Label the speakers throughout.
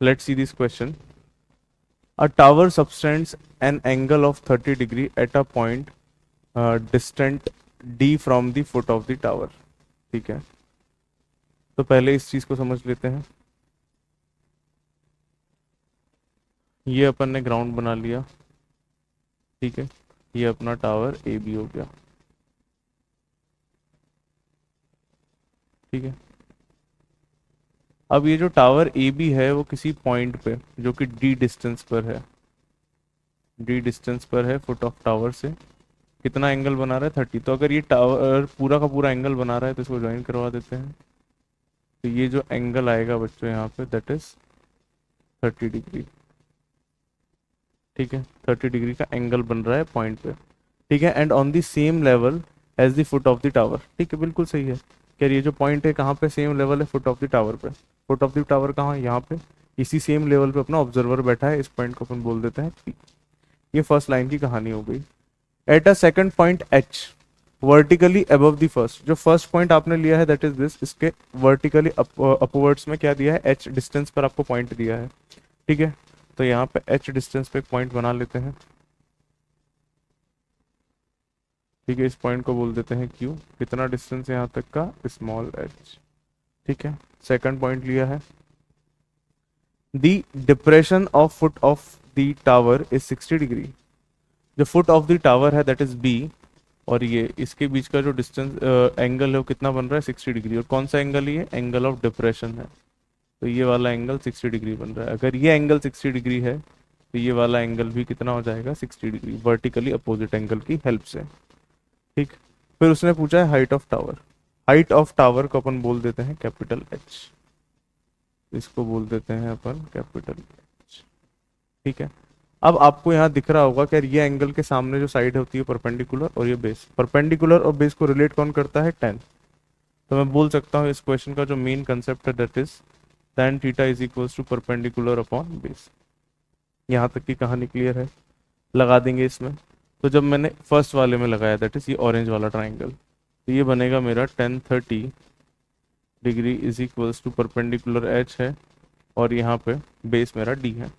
Speaker 1: Let's see this question. A tower subtends an angle of 30 degree at a point distant d from the foot of the tower. ठीक है, तो पहले इस चीज को समझ लेते हैं. ये अपन ने ग्राउंड बना लिया. ठीक है, ये अपना टावर ए बी हो गया. ठीक है, अब ये जो टावर ए बी है वो किसी पॉइंट पे जो कि डी डिस्टेंस पर है, डी डिस्टेंस पर है फुट ऑफ टावर से, कितना एंगल बना रहा है 30. तो अगर ये टावर पूरा का पूरा एंगल बना रहा है तो इसको ज्वाइन करवा देते हैं. तो ये जो एंगल आएगा बच्चों यहाँ पे दैट इज 30 डिग्री. ठीक है, 30 डिग्री का एंगल बन रहा है पॉइंट पे. ठीक है, and on the same level as the foot of the tower. ठीक है, बिल्कुल सही है. क्या ये जो पॉइंट है कहाँ पे सेम लेवल है फुट ऑफ द टावर पे. फुट ऑफ द टावर कहाँ है, यहाँ पे. इसी सेम लेवल पे अपना ऑब्जर्वर बैठा है. इस पॉइंट को अपन बोल देते हैं P. ये फर्स्ट लाइन की कहानी हो गई. At a second point H vertically above the first. जो फर्स्ट पॉइंट आपने लिया है दैट इज दिस, इसके वर्टिकली अपवर्ड्स में क्या दिया है, H डिस्टेंस पर आपको पॉइंट दिया है. ठीक है, तो यहाँ पे H डिस्टेंस पे एक पॉइंट बना लेते हैं. ठीक है, इस पॉइंट को बोल देते हैं Q. कितना डिस्टेंस है यहाँ तक का, स्मॉल h. ठीक है, सेकंड पॉइंट लिया है. The depression of foot of the tower is 60 degree. जो फुट ऑफ द टावर है दैट इज B, और ये इसके बीच का जो डिस्टेंस एंगल है वो कितना बन रहा है 60 डिग्री. और कौन सा एंगल ये एंगल ऑफ डिप्रेशन है. तो ये वाला एंगल 60 डिग्री बन रहा है. अगर ये एंगल 60 डिग्री है तो ये वाला एंगल भी कितना हो जाएगा 60 डिग्री, वर्टिकली अपोजिट एंगल की हेल्प से. ठीक, फिर उसने पूछा है height of tower. Height of tower को अपन बोल देते हैं कैपिटल H. इसको बोल देते हैं अपन कैपिटल H. ठीक है, अब आपको यहाँ दिख रहा होगा कि ये एंगल के सामने जो साइड होती है परपेंडिकुलर, और ये बेस. परपेंडिकुलर और बेस को रिलेट कौन करता है, tan. तो मैं बोल सकता हूँ इस क्वेश्चन का जो मेन कंसेप्ट है that is tan theta is equals to perpendicular upon base. यहाँ तक की कहानी क्लियर है. लगा देंगे इसमें. तो जब मैंने फर्स्ट वाले में लगाया दैट इज ये ऑरेंज वाला ट्राइंगल, तो ये बनेगा मेरा tan 30 degree is equals to perpendicular H है, और यहाँ पे बेस मेरा D है.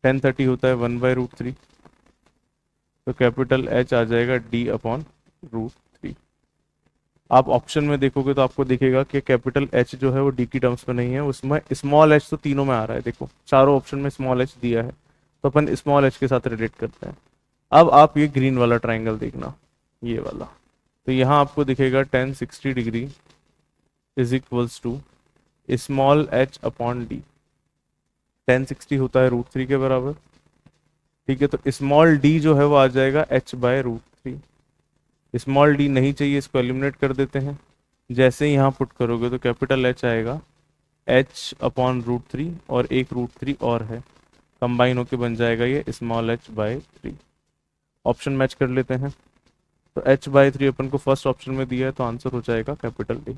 Speaker 1: tan 30 होता है 1/√3. तो कैपिटल H आ जाएगा D अपॉन √3. आप ऑप्शन में देखोगे तो आपको दिखेगा कि कैपिटल H जो है वो D की टर्म्स में नहीं है, उसमें स्मॉल h तो तीनों में आ रहा है. देखो चारों ऑप्शन में स्मॉल h दिया है, तो अपन स्मॉल h के साथ रिलेट करते हैं. अब आप ये ग्रीन वाला ट्राइंगल देखना, ये वाला. तो यहाँ आपको दिखेगा tan 60 degree is equals to small h upon D. tan 60 होता है √3 के बराबर. ठीक है, तो स्मॉल d जो है वो आ जाएगा h/√3. स्मॉल d नहीं चाहिए, इसको एलिमिनेट कर देते हैं. जैसे ही यहाँ पुट करोगे तो कैपिटल H आएगा h अपॉन √3, और एक √3 और है, कंबाइन होके बन जाएगा ये स्मॉल h/3. ऑप्शन मैच कर लेते हैं. तो h/3 अपन को फर्स्ट ऑप्शन में दिया है, तो आंसर हो जाएगा कैपिटल D.